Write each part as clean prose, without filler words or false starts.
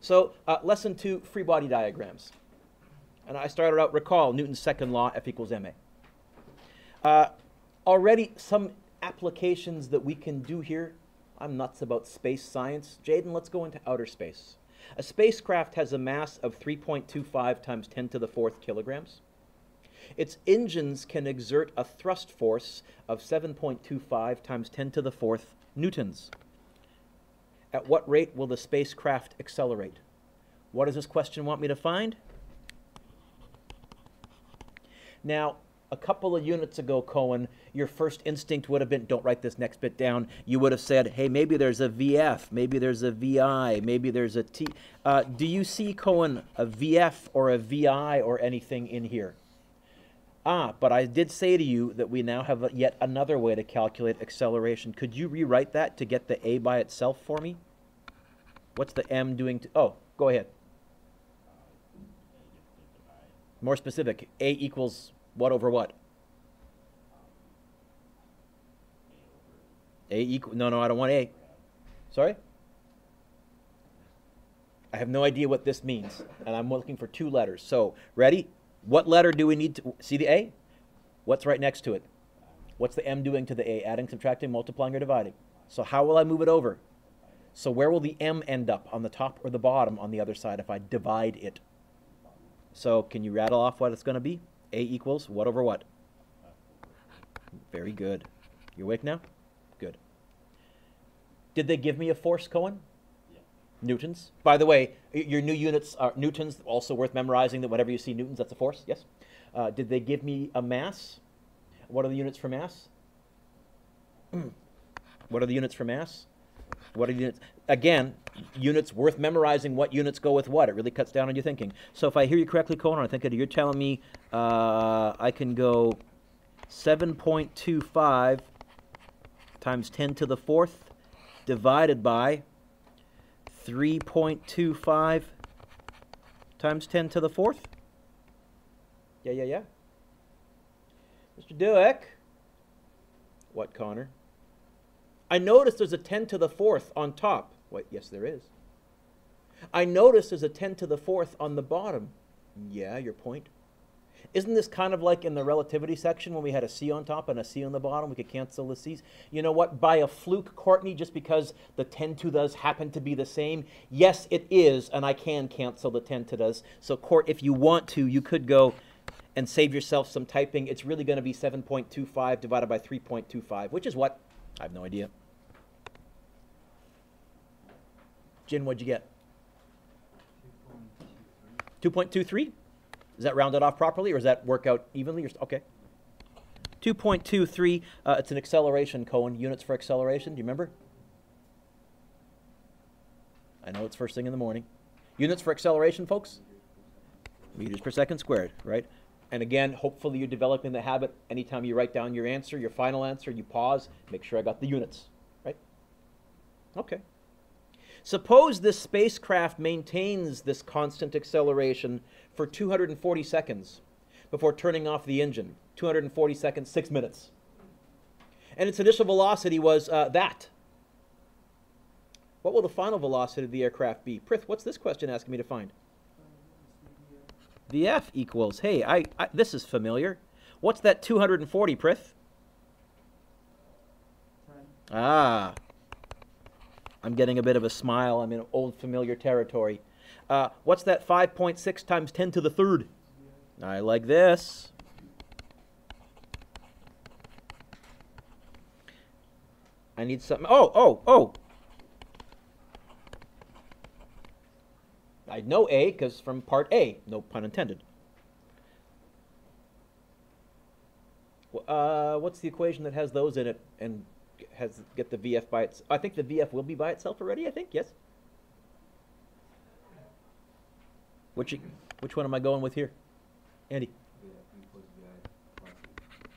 So lesson 2, free body diagrams. And I started out, recall Newton's second law, F equals ma. Already some applications that we can do here. I'm nuts about space science. Jaden, let's go into outer space. A spacecraft has a mass of 3.25 times 10 to the 4th kilograms. Its engines can exert a thrust force of 7.25 times 10 to the 4th newtons. At what rate will the spacecraft accelerate? What does this question want me to find? Now, a couple of units ago, Cohen, your first instinct would have been, don't write this next bit down, you would have said, hey, maybe there's a VF, maybe there's a VI, maybe there's a T. Do you see, Cohen, a VF or a VI or anything in here? But I did say to you that we now have yet another way to calculate acceleration. Could you rewrite that to get the A by itself for me? What's the M doing to, oh, go ahead. More specific, A equals what over what? A equal, no, I don't want A. Sorry? I have no idea what this means, and I'm looking for 2 letters. So, ready? What letter do we need to, see the A? What's right next to it? What's the M doing to the A? Adding, subtracting, multiplying, or dividing. So how will I move it over? So where will the M end up, on the top or the bottom on the other side if I divide it? So can you rattle off what it's going to be? A equals what over what? Very good. You awake now? Good. Did they give me a force, Cohen? Yeah. Newtons. By the way, your new units are newtons, also worth memorizing that whenever you see newtons, that's a force, yes? Did they give me a mass? What are the units for mass? What are the units for mass? What are the units? Again, units worth memorizing, what units go with what. It really cuts down on your thinking. So if I hear you correctly, Cohen, I think you're telling me I can go 7.25 times 10 to the 4th divided by 3.25 times 10 to the 4th? Yeah. Mr. Dueck. What, Connor? I noticed there's a 10 to the 4th on top. Wait, yes, there is. I noticed there's a 10 to the 4th on the bottom. Yeah, your point. Isn't this kind of like in the relativity section when we had a C on top and a C on the bottom? We could cancel the C's. You know what? By a fluke, Courtney, just because the 10 to does happen to be the same, yes, it is, and I can cancel the 10 to does. So, Court, if you want to, you could go and save yourself some typing. It's really going to be 7.25 divided by 3.25, which is what? I have no idea. Jin, what'd you get? 2.23? Is that rounded off properly, or does that work out evenly? Okay. 2.23, it's an acceleration, Cohen. Units for acceleration, do you remember? I know it's first thing in the morning. Units for acceleration, folks? Meters per second squared, right? And again, hopefully you're developing the habit. Anytime you write down your answer, your final answer, you pause, make sure I got the units, right? Okay. Suppose this spacecraft maintains this constant acceleration for 240 seconds before turning off the engine. 240 seconds, 6 minutes. And its initial velocity was that. What will the final velocity of the aircraft be? Prith, what's this question asking me to find? VF equals, hey, this is familiar. What's that 240, Prith? 10. Ah. I'm getting a bit of a smile. I'm in old familiar territory. What's that 5.6 times 10 to the 3rd? I like this. I need something. Oh. I know A because from part A, no pun intended. What's the equation that has those in it and get the VF by itself? I think the VF will be by itself already, I think, yes? Which one am I going with here? Andy?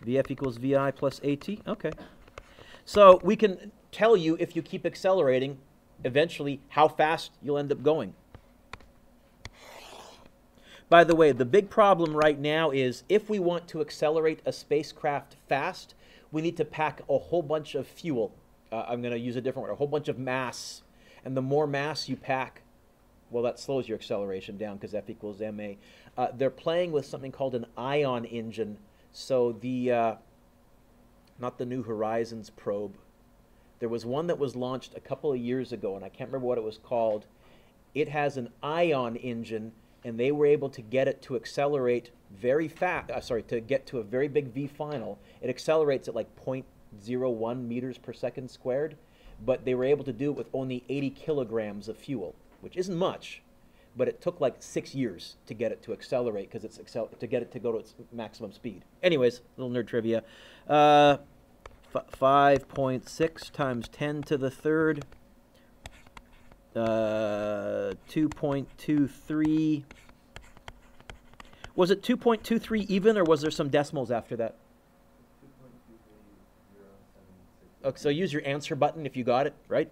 VF equals VI plus AT? Okay. So we can tell you if you keep accelerating, eventually how fast you'll end up going. By the way, the big problem right now is if we want to accelerate a spacecraft fast, we need to pack a whole bunch of fuel. I'm going to use a different word, a whole bunch of mass. And the more mass you pack, Well, that slows your acceleration down because F equals ma. They're playing with something called an ion engine. So the, not the New Horizons probe. There was one that was launched a couple of years ago, and I can't remember what it was called. It has an ion engine, and they were able to get it to accelerate very fast, to get to a very big V final. It accelerates at like 0.01 meters per second squared, but they were able to do it with only 80 kilograms of fuel, which isn't much, but it took like 6 years to get it to accelerate because it's to get it to go to its maximum speed. Anyways, little nerd trivia. 5.6 times 10 to the third. 2.23. Was it 2.23 even, or was there some decimals after that? Okay, so use your answer button if you got it, right?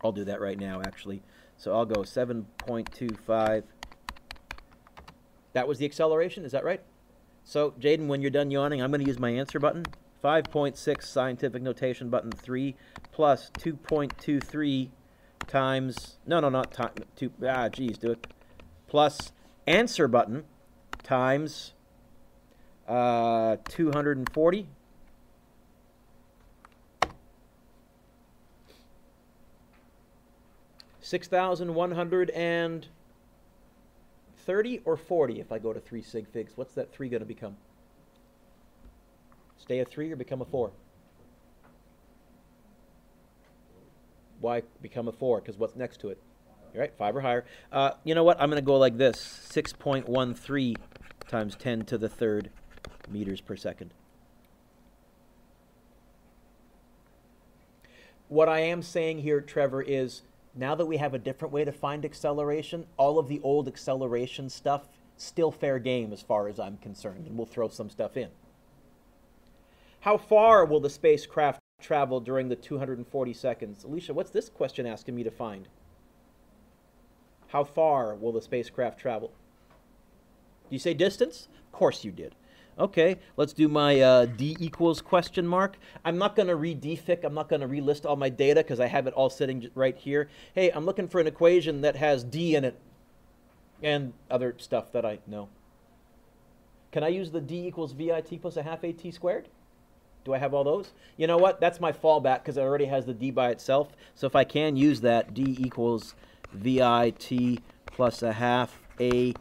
I'll do that right now, actually. So I'll go 7.25. That was the acceleration, is that right? So, Jaden, when you're done yawning, I'm going to use my answer button. 5.6 scientific notation button 3 plus 2.23 times, no, not time, do it, plus answer button times 240. $6,130 or 40 if I go to 3 sig figs. What's that 3 going to become? Stay a 3 or become a 4? Why become a 4? Because what's next to it? All right, 5 or higher. You know what? I'm going to go like this. 6.13 times 10 to the third meters per second. What I am saying here, Trevor, is now that we have a different way to find acceleration, all of the old acceleration stuff, still fair game as far as I'm concerned, and we'll throw some stuff in. How far will the spacecraft travel during the 240 seconds? Alicia, what's this question asking me to find? How far will the spacecraft travel? Do you say distance? Of course you did. Okay, let's do my d equals question mark. I'm not going to re-defic. I'm not going to relist all my data because I have it all sitting right here. Hey, I'm looking for an equation that has d in it and other stuff that I know. Can I use the d equals vit plus a half at squared? Do I have all those? You know what? That's my fallback because it already has the d by itself. So if I can use that, d equals vit plus a half at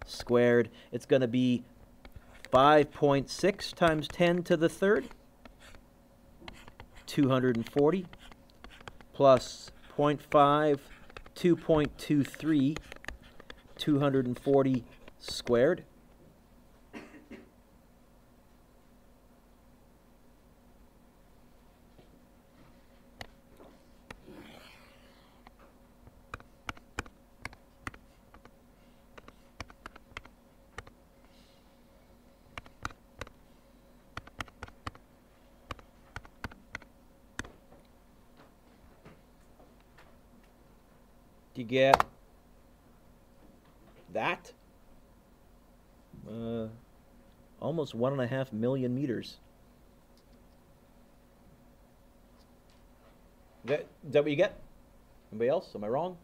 squared, it's going to be 5.6 times 10 to the third, 240, plus 0.5, 2.23, 240 squared. You get that? Almost 1.5 million meters. Is that what you get? Anybody else? Am I wrong?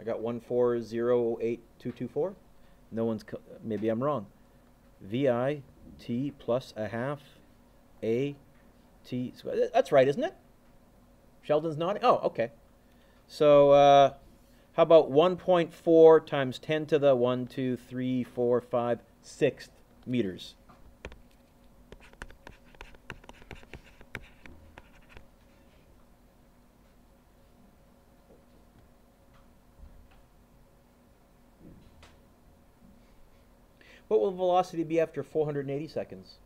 I got 1408224. No one's. Maybe I'm wrong. VIT plus a half AT. That's right, isn't it? Sheldon's nodding. Oh, okay. So how about 1.4 times 10 to the 1, 2, 3, 4, 5, 6th meters? What will velocity be after 480 seconds?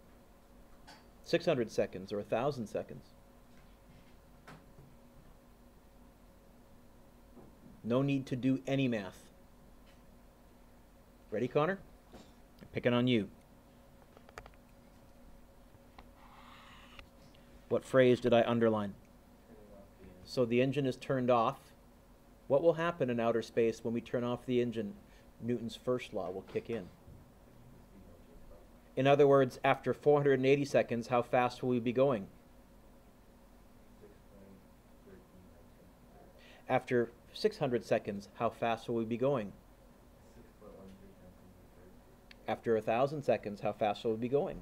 600 seconds or 1,000 seconds? No need to do any math. Ready, Connor? I'm picking on you. What phrase did I underline? So the engine is turned off. What will happen in outer space when we turn off the engine? Newton's first law will kick in. In other words, after 480 seconds, how fast will we be going? After 600 seconds, how fast will we be going? After 1,000 seconds, how fast will we be going?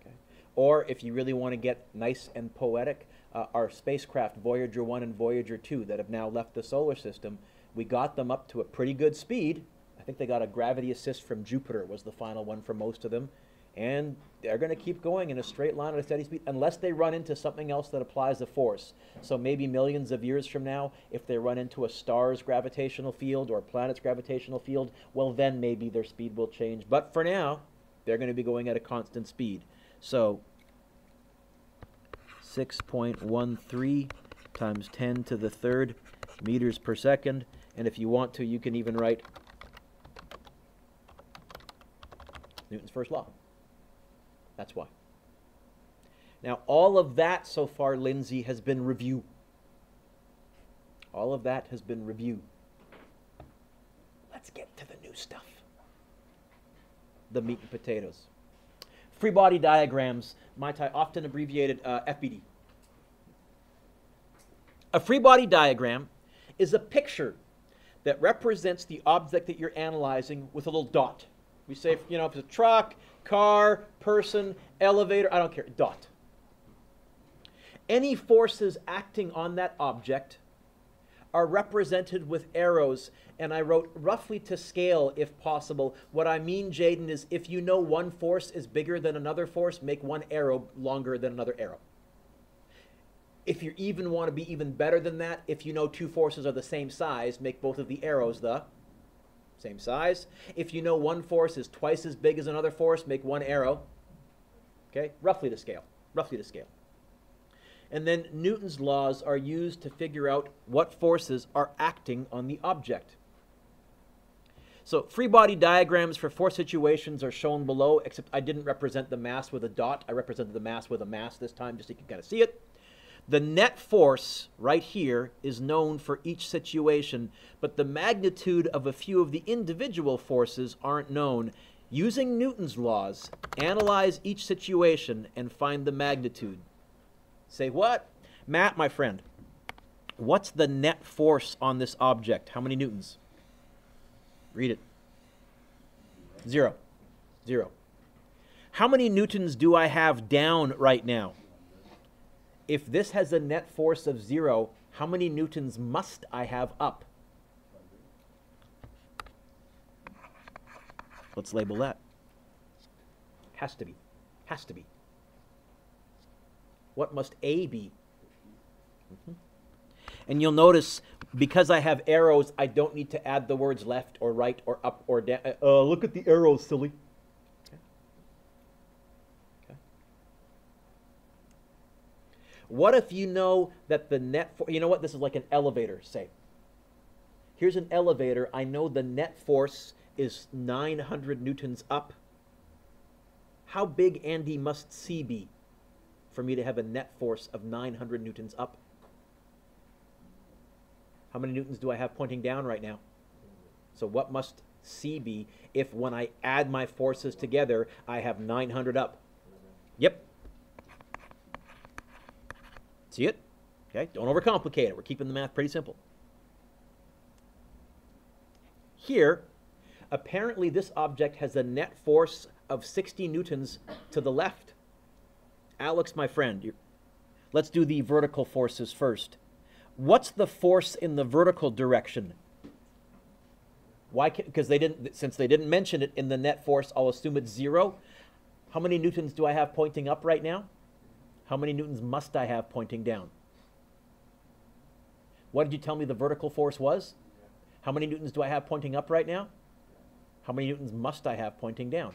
Okay. Or if you really want to get nice and poetic, our spacecraft Voyager 1 and Voyager 2 that have now left the solar system, we got them up to a pretty good speed. I think they got a gravity assist from Jupiter was the final one for most of them. And they're going to keep going in a straight line at a steady speed unless they run into something else that applies a force. So maybe millions of years from now, if they run into a star's gravitational field or a planet's gravitational field, well, then maybe their speed will change. But for now, they're going to be going at a constant speed. So 6.13 times 10 to the third meters per second. And if you want to, you can even write Newton's first law. That's why. Now, all of that so far, Lindsay, has been review. All of that has been review. Let's get to the new stuff. The meat and potatoes. Free body diagrams, often abbreviated FBD. A free body diagram is a picture that represents the object that you're analyzing with a little dot. We say, if it's a truck, car, person, elevator, I don't care, dot. Any forces acting on that object are represented with arrows, and I wrote roughly to scale if possible. What I mean, Jaden, is if you know one force is bigger than another force, make one arrow longer than another arrow. If you even want to be even better than that, if you know two forces are the same size, make both of the arrows the same size. If you know one force is twice as big as another force, make one arrow. Okay, roughly to scale. Roughly to scale. And then Newton's laws are used to figure out what forces are acting on the object. So free body diagrams for force situations are shown below, except I didn't represent the mass with a dot. I represented the mass with a mass this time, just so you can kind of see it. The net force right here is known for each situation, but the magnitude of a few of the individual forces aren't known. Using Newton's laws, analyze each situation and find the magnitude. Say what? Matt, my friend, what's the net force on this object? How many newtons? Read it. 0. 0. How many newtons do I have down right now? If this has a net force of 0, how many newtons must I have up? Let's label that. Has to be. Has to be. What must A be? And you'll notice, because I have arrows, I don't need to add the words left or right or up or down. Look at the arrows, silly. What if you know that the net force, you know what, this is like an elevator, say. Here's an elevator. I know the net force is 900 newtons up. How big, Andy, must C be for me to have a net force of 900 newtons up? How many newtons do I have pointing down right now? So what must C be if when I add my forces together, I have 900 up? Yep. See it? Okay, don't overcomplicate it. We're keeping the math pretty simple. Here, apparently this object has a net force of 60 newtons to the left. Alex, my friend, let's do the vertical forces first. What's the force in the vertical direction? Why? Because since they didn't mention it in the net force, I'll assume it's 0. How many newtons do I have pointing up right now? How many newtons must I have pointing down? What did you tell me the vertical force was? How many newtons do I have pointing up right now? How many newtons must I have pointing down?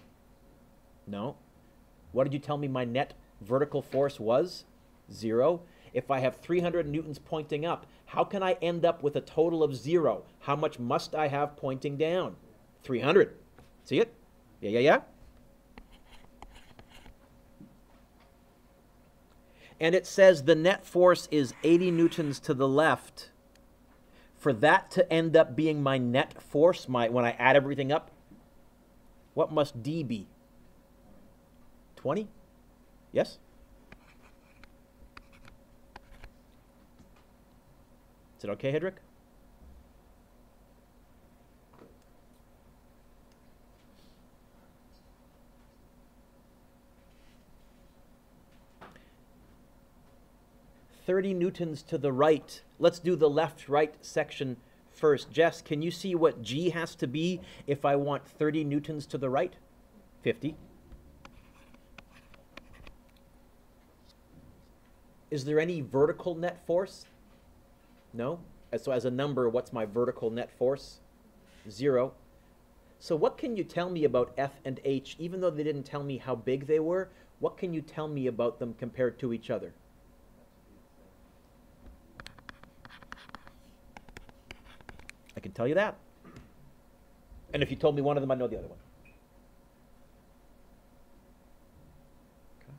No. What did you tell me my net vertical force was? 0. If I have 300 newtons pointing up, how can I end up with a total of 0? How much must I have pointing down? 300. See it? Yeah. And it says the net force is 80 newtons to the left. For that to end up being my net force, when I add everything up, what must D be? 20? Yes? that okay, Hedrick? $30 N to the right. Let's do the left-right section first. Jess, can you see what G has to be if I want 30 newtons to the right? 50. Is there any vertical net force? No. So as a number, what's my vertical net force? 0. So what can you tell me about F and H, even though they didn't tell me how big they were? What can you tell me about them compared to each other? I can tell you that. And if you told me one of them, I know the other one. Okay.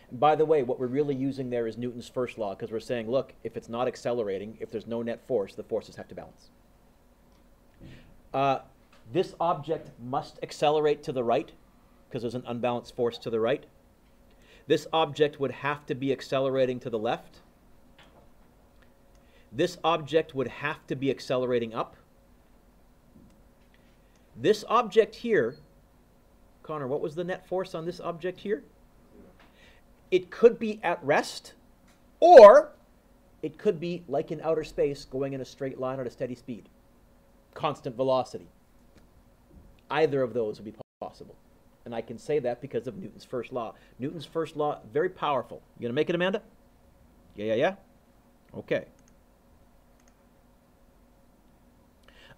And by the way, what we're really using there is Newton's first law, because we're saying, look, if it's not accelerating, if there's no net force, the forces have to balance. This object must accelerate to the right, because there's an unbalanced force to the right. This object would have to be accelerating to the left. This object would have to be accelerating up. This object here, Connor, what was the net force on this object here? It could be at rest, or it could be like in outer space, going in a straight line at a steady speed. Constant velocity. Either of those would be possible. And I can say that because of Newton's first law. Newton's first law, very powerful. You gonna make it, Amanda? Yeah? Okay.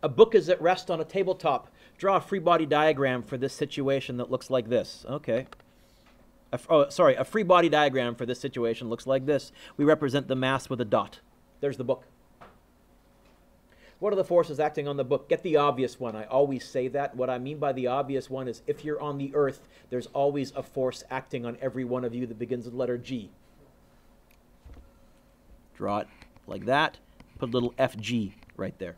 A book is at rest on a tabletop. Draw a free body diagram for this situation that looks like this. Okay. A free body diagram for this situation looks like this. We represent the mass with a dot. There's the book. What are the forces acting on the book? Get the obvious one. I always say that. What I mean by the obvious one is if you're on the Earth, there's always a force acting on every one of you that begins with the letter G. Draw it like that. Put a little FG right there.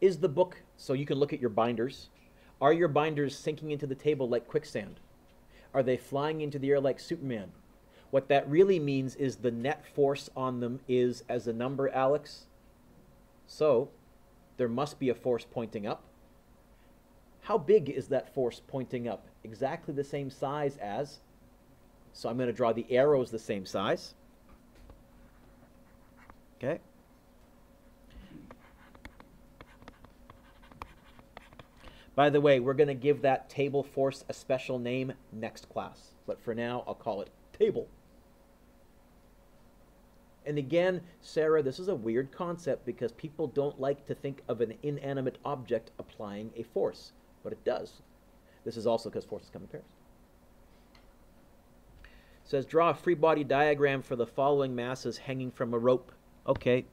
Is the book, so you can look at your binders, are your binders sinking into the table like quicksand? Are they flying into the air like Superman? What that really means is the net force on them is as a number, Alex. So there must be a force pointing up. How big is that force pointing up? Exactly the same size as, so I'm going to draw the arrows the same size. Okay. By the way, we're going to give that table force a special name next class. But for now, I'll call it table. And again, Sarah, this is a weird concept because people don't like to think of an inanimate object applying a force. But it does. This is also because forces come in pairs. It says, draw a free body diagram for the following masses hanging from a rope. Okay,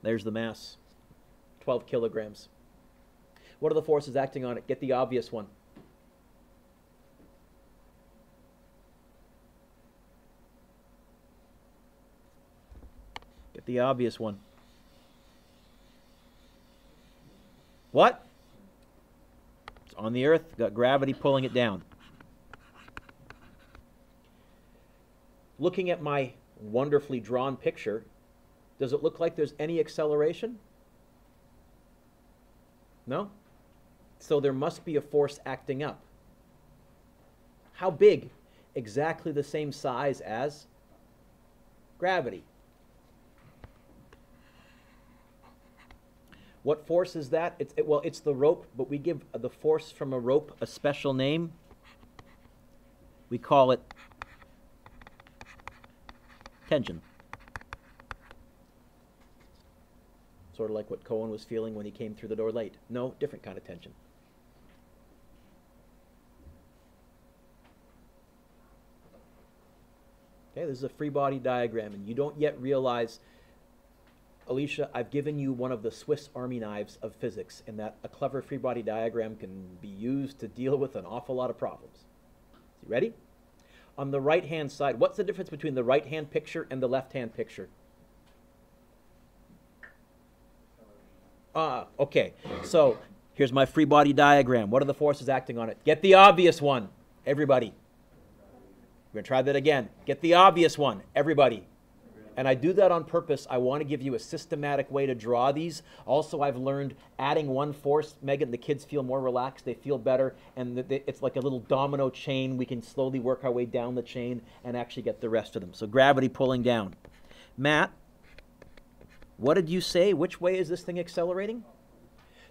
there's the mass. 12 kilograms. What are the forces acting on it? Get the obvious one. Get the obvious one. What? It's on the Earth. Got gravity pulling it down. Looking at my wonderfully drawn picture, does it look like there's any acceleration? No? So there must be a force acting up. How big? Exactly the same size as gravity. What force is that? Well, it's the rope, but we give the force from a rope a special name. We call it tension. Sort of like what Cohen was feeling when he came through the door late. No, different kind of tension. Okay, this is a free body diagram, and you don't yet realize, Alicia, I've given you one of the Swiss Army knives of physics, in that a clever free body diagram can be used to deal with an awful lot of problems. So you ready? On the right-hand side, what's the difference between the right-hand picture and the left-hand picture? Okay, so here's my free body diagram. What are the forces acting on it? Get the obvious one, everybody. We're going to try that again. Get the obvious one, everybody. And I do that on purpose. I want to give you a systematic way to draw these. Also, I've learned adding one force, Megan, the kids feel more relaxed, they feel better, and it's like a little domino chain. We can slowly work our way down the chain and actually get the rest of them. So gravity pulling down. Matt, what did you say? Which way is this thing accelerating?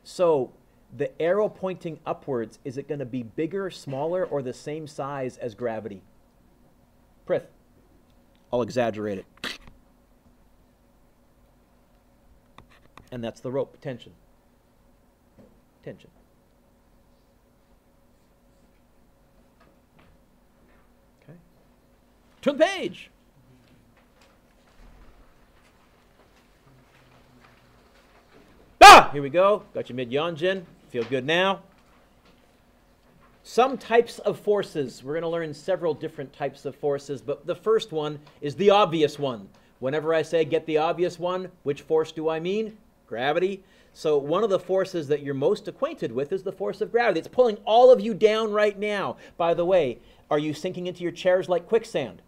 So the arrow pointing upwards, is it going to be bigger, smaller, or the same size as gravity? Prith. I'll exaggerate it. And that's the rope, tension. Tension. Okay. Turn the page. Ah! Here we go. Got your mid-yonjin. Feel good now. Some types of forces. We're going to learn several different types of forces, but the first one is the obvious one. Whenever I say get the obvious one, which force do I mean? Gravity. So one of the forces that you're most acquainted with is the force of gravity. It's pulling all of you down right now. By the way, are you sinking into your chairs like quicksand?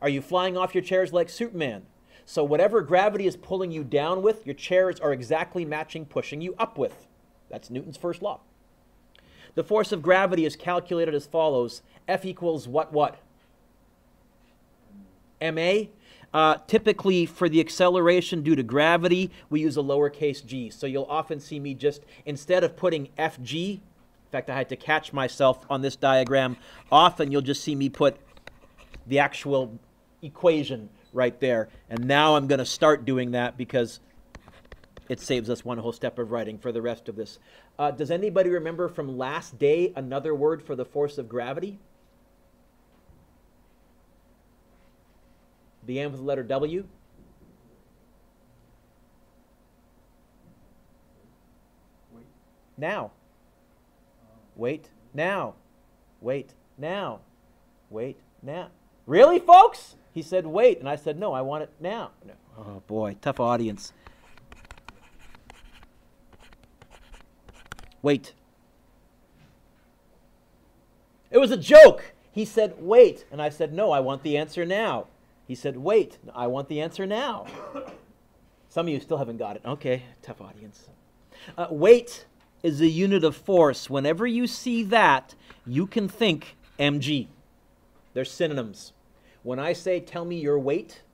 Are you flying off your chairs like Superman? So whatever gravity is pulling you down with, your chairs are exactly matching pushing you up with. That's Newton's first law. The force of gravity is calculated as follows. F equals what? ma. Typically, for the acceleration due to gravity, we use a lowercase g. So you'll often see me just, instead of putting fg, in fact, I had to catch myself on this diagram, often you'll just see me put the actual equation right there. And now I'm going to start doing that because it saves us one whole step of writing for the rest of this. Does anybody remember from last day another word for the force of gravity? Began with the letter W. Wait. Now. Wait. Now. Wait. Now. Wait. Now. Really, folks? He said wait, and I said no, I want it now. No. Oh, boy, tough audience. Wait. It was a joke. He said wait, and I said no, I want the answer now. He said, wait, I want the answer now. Some of you still haven't got it. Okay, tough audience. Weight is a unit of force. Whenever you see that, you can think mg. They're synonyms. When I say tell me your weight,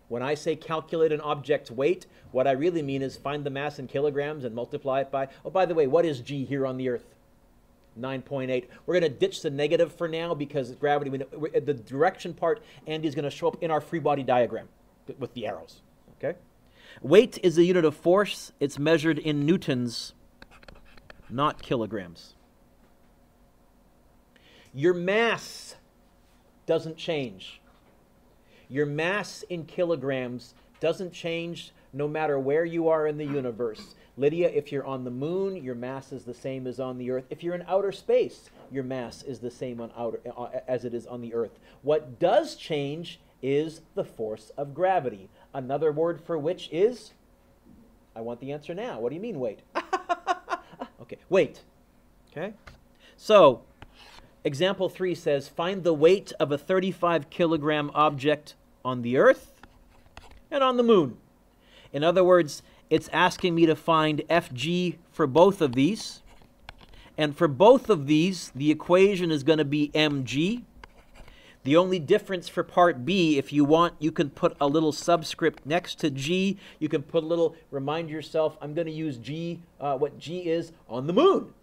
when I say calculate an object's weight, what I really mean is find the mass in kilograms and multiply it by, oh, by the way, what is g here on the Earth? 9.8. We're going to ditch the negative for now because gravity, the direction part, Andy's going to show up in our free body diagram with the arrows. Okay? Weight is a unit of force. It's measured in newtons, not kilograms. Your mass doesn't change. Your mass in kilograms doesn't change no matter where you are in the universe. Lydia, if you're on the moon, your mass is the same as on the Earth. If you're in outer space, your mass is the same on as it is on the Earth. What does change is the force of gravity. Another word for which is, I want the answer now. What do you mean, wait? Okay, weight. Okay? So, example 3 says, find the weight of a 35 kilogram object on the Earth and on the moon. In other words, it's asking me to find Fg for both of these. And for both of these, the equation is going to be mg. The only difference for part B, if you want, you can put a little subscript next to g. You can put a little, remind yourself, I'm going to use g, what g is on the moon.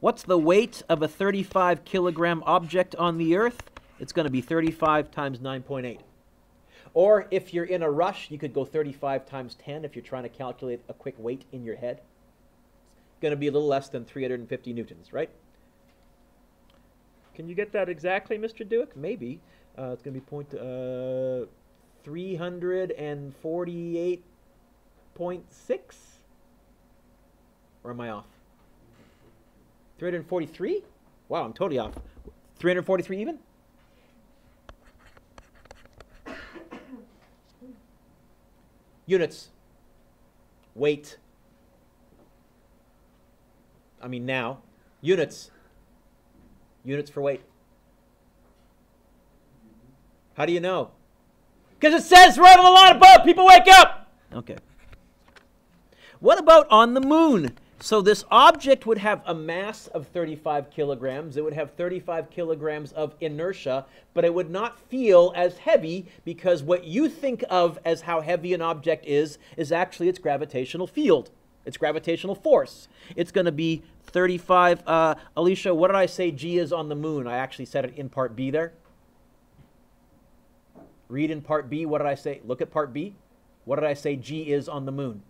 What's the weight of a 35 kilogram object on the Earth? It's going to be 35 times 9.8. Or if you're in a rush, you could go 35 times 10 if you're trying to calculate a quick weight in your head. It's going to be a little less than 350 newtons, right? Can you get that exactly, Mr. Dewick? Maybe. It's going to be 348.6? Or am I off? 343? Wow, I'm totally off. 343 even? Units. Weight. I mean now. Units. Units for weight. How do you know? Because it says right on the line above, people wake up! Okay. What about on the moon? So this object would have a mass of 35 kilograms. It would have 35 kilograms of inertia, but it would not feel as heavy because what you think of as how heavy an object is actually its gravitational field, its gravitational force. It's going to be 35. Alicia, what did I say G is on the moon? I actually said it in part B there. Read in part B. What did I say? Look at part B. What did I say G is on the moon?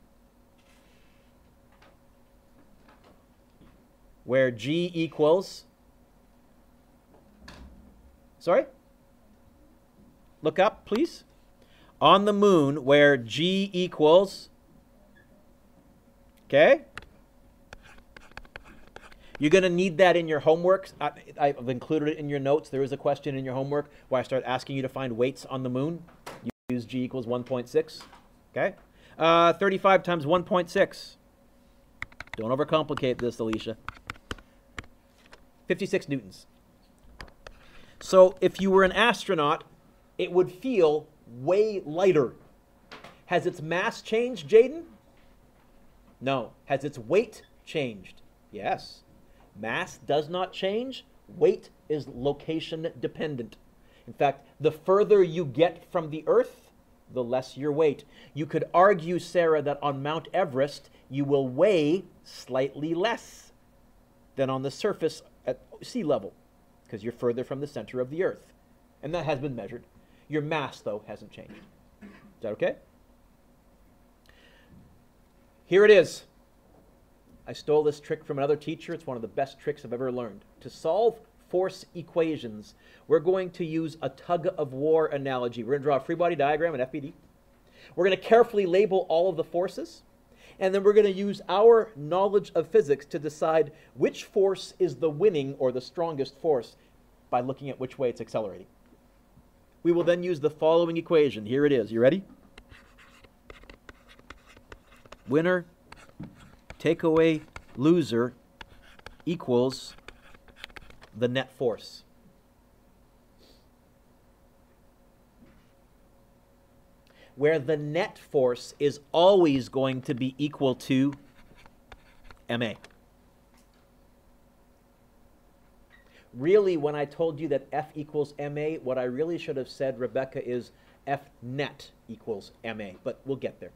Where G equals, sorry? Look up, please. On the moon, where G equals, okay? You're going to need that in your homework. I've included it in your notes. There is a question in your homework where I start asking you to find weights on the moon. You use G equals 1.6, okay? 35 times 1.6. Don't overcomplicate this, Alicia. 56 newtons. So if you were an astronaut, it would feel way lighter. Has its mass changed, Jaden? No. Has its weight changed? Yes. Mass does not change. Weight is location dependent. In fact, the further you get from the Earth, the less your weight. You could argue, Sarah, that on Mount Everest, you will weigh slightly less than on the surface at sea level because you're further from the center of the Earth. And that has been measured. Your mass, though, hasn't changed. Is that okay? Here it is. I stole this trick from another teacher. It's one of the best tricks I've ever learned. To solve force equations, we're going to use a tug-of-war analogy. We're going to draw a free body diagram in FBD. We're going to carefully label all of the forces. And then we're going to use our knowledge of physics to decide which force is the winning or the strongest force by looking at which way it's accelerating. We will then use the following equation. Here it is. You ready? Winner, takeaway, loser equals the net force. Where the net force is always going to be equal to ma. Really, when I told you that F equals ma, what I really should have said, Rebecca, is F net equals ma, but we'll get there.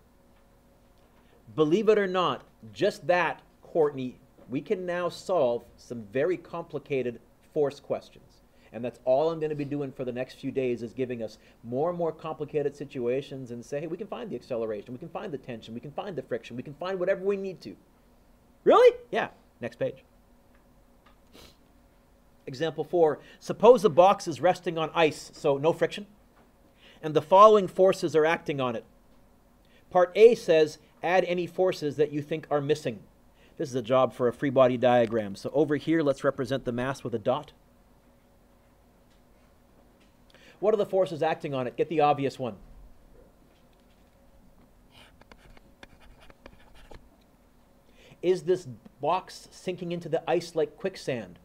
Believe it or not, just that, Courtney, we can now solve some very complicated force questions. And that's all I'm going to be doing for the next few days is giving us more and more complicated situations and say, hey, we can find the acceleration, we can find the tension, we can find the friction, we can find whatever we need to. Really? Yeah. Next page. Example 4. Suppose a box is resting on ice, so no friction, and the following forces are acting on it. Part A says, add any forces that you think are missing. This is a job for a free body diagram. So over here, let's represent the mass with a dot. What are the forces acting on it? Get the obvious one. Is this box sinking into the ice like quicksand?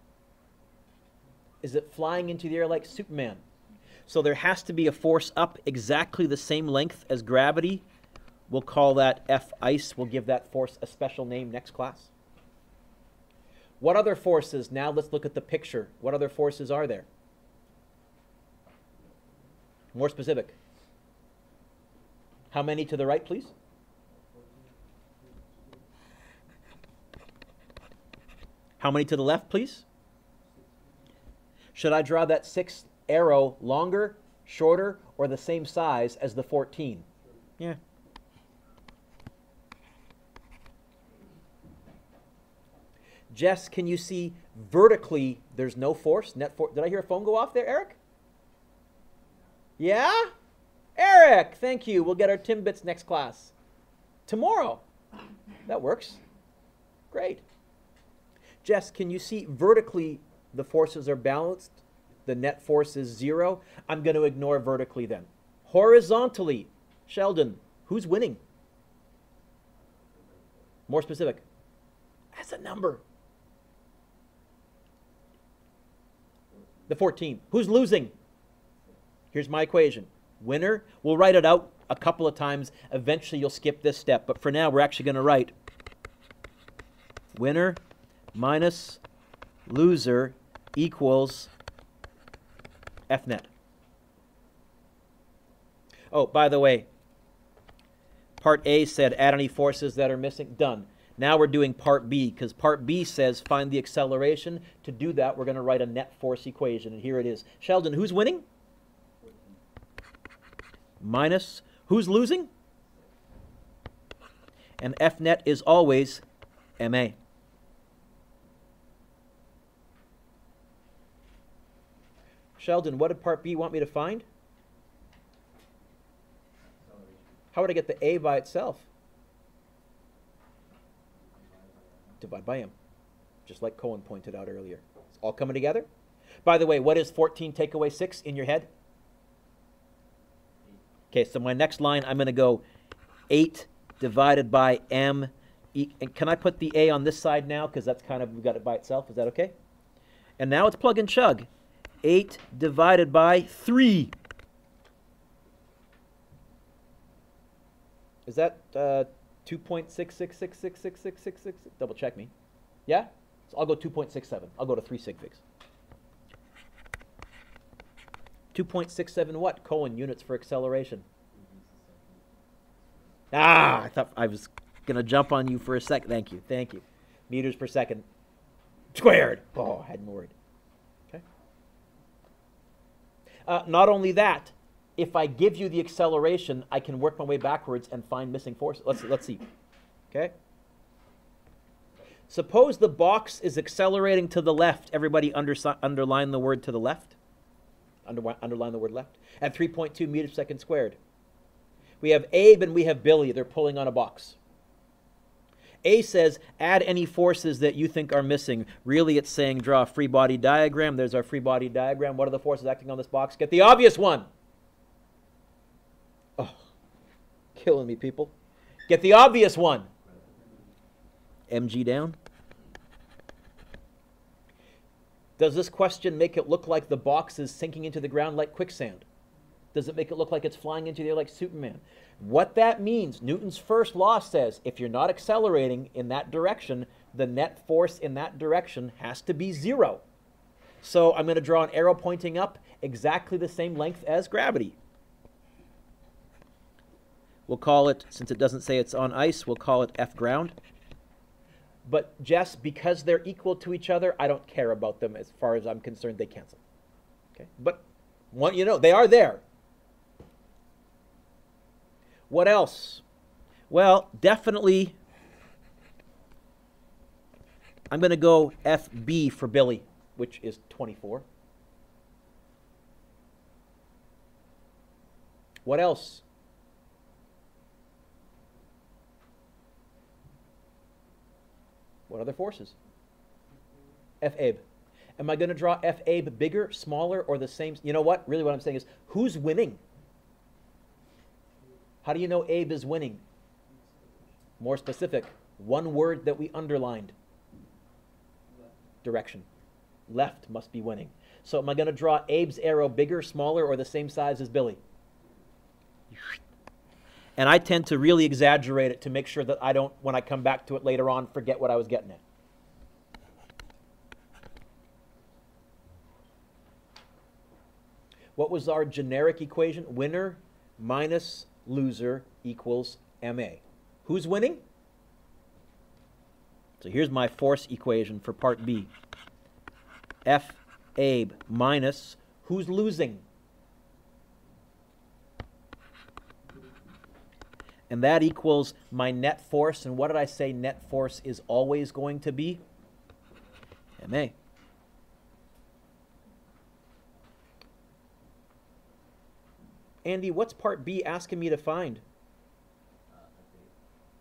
Is it flying into the air like Superman? So there has to be a force up exactly the same length as gravity. We'll call that F ice. We'll give that force a special name next class. What other forces? Now let's look at the picture. What other forces are there? More specific. How many to the right, please? How many to the left, please? Should I draw that 6 arrow longer, shorter, or the same size as the 14? Yeah. Jess, can you see vertically there's no force? Net force. Did I hear a phone go off there, Eric? Yeah? Eric, thank you. We'll get our Timbits next class. Tomorrow. That works. Great. Jess, can you see vertically the forces are balanced? The net force is 0. I'm going to ignore vertically then. Horizontally, Sheldon, who's winning? More specific. As a number. The 14. Who's losing? Here's my equation. Winner, we'll write it out a couple of times. Eventually you'll skip this step. But for now, we're actually going to write winner minus loser equals F net. Oh, by the way, part A said add any forces that are missing. Done. Now we're doing part B, because part B says find the acceleration. To do that, we're going to write a net force equation, and here it is. Sheldon, who's winning? Minus, who's losing? And F net is always MA. Sheldon, what did part B want me to find? How would I get the A by itself? Divide by M, just like Cohen pointed out earlier. It's all coming together. By the way, what is 14 take away 6 in your head? Okay, so my next line, I'm going to go 8 divided by M. And can I put the A on this side now? Because that's kind of, we got it by itself. Is that okay? And now it's plug and chug. 8 divided by 3. Is that 2.66666666? Double check me. Yeah? So I'll go 2.67. I'll go to 3 sig figs. 2.67 what? Cohen, units for acceleration. Ah, I thought I was going to jump on you for a sec. Thank you. Thank you. Meters per second squared. Oh, I hadn't worried. Okay. Not only that, if I give you the acceleration, I can work my way backwards and find missing forces. Let's see. Okay. Suppose the box is accelerating to the left. Everybody underline the word to the left. Underline the word left. At 3.2 meters per second squared. We have Abe and we have Billy. They're pulling on a box. A says, add any forces that you think are missing. Really, it's saying draw a free body diagram. There's our free body diagram. What are the forces acting on this box? Get the obvious one. Oh, killing me, people. Get the obvious one. MG down. Does this question make it look like the box is sinking into the ground like quicksand? Does it make it look like it's flying into the air like Superman? What that means, Newton's first law says, if you're not accelerating in that direction, the net force in that direction has to be 0. So I'm going to draw an arrow pointing up, exactly the same length as gravity. We'll call it, since it doesn't say it's on ice, we'll call it F ground. But Jess, because they're equal to each other, I don't care about them as far as I'm concerned. They cancel. Okay? But, you know, they are there. What else? Well, definitely, I'm going to go FB for Billy, which is 24. What else? What other forces? F Abe. Am I going to draw F Abe bigger, smaller, or the same? You know what? Really what I'm saying is, who's winning? How do you know Abe is winning? More specific, one word that we underlined. Direction. Left must be winning. So am I going to draw Abe's arrow bigger, smaller, or the same size as Billy? And I tend to really exaggerate it to make sure that I don't, when I come back to it later on, forget what I was getting at. What was our generic equation? Winner minus loser equals MA. Who's winning? So here's my force equation for part B. F Abe minus, who's losing? And that equals my net force. And what did I say net force is always going to be? MA. Andy, what's part B asking me to find?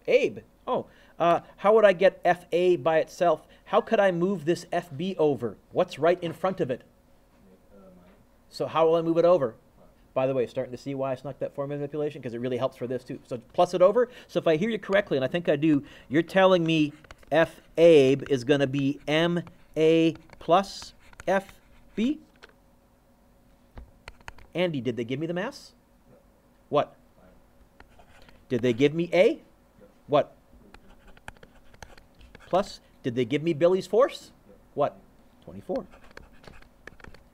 Abe. Oh, how would I get FA by itself? How could I move this FB over? What's right in front of it? So how will I move it over? By the way, starting to see why I snuck that formula manipulation, because it really helps for this too. So plus it over. So if I hear you correctly, and I think I do, you're telling me F Abe is going to be MA plus FB? Andy, did they give me the mass? What? Did they give me A? What? Plus, did they give me Billy's force? What? 24.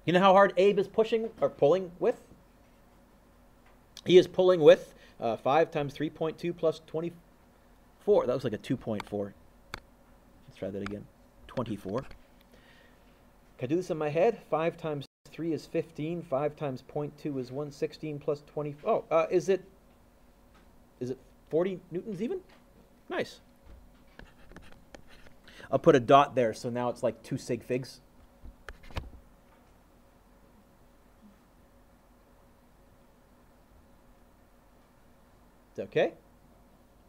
You know how hard Abe is pushing or pulling with? He is pulling with 5 times 3.2 plus 24. That was like a 2.4. Let's try that again. 24. Can I do this in my head? 5 times 3 is 15. 5 times 0.2 is 116 plus 20. Oh, is it 40 newtons even? Nice. I'll put a dot there, so now it's like 2 sig figs. Is that okay?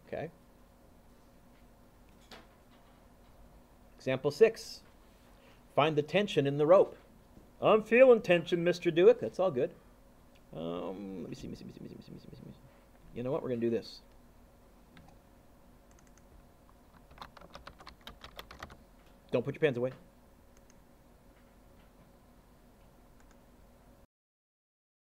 Okay. Example 6. Find the tension in the rope. I'm feeling tension, Mr. Dewick. That's all good. Let me see. You know what? We're going to do this. Don't put your pens away.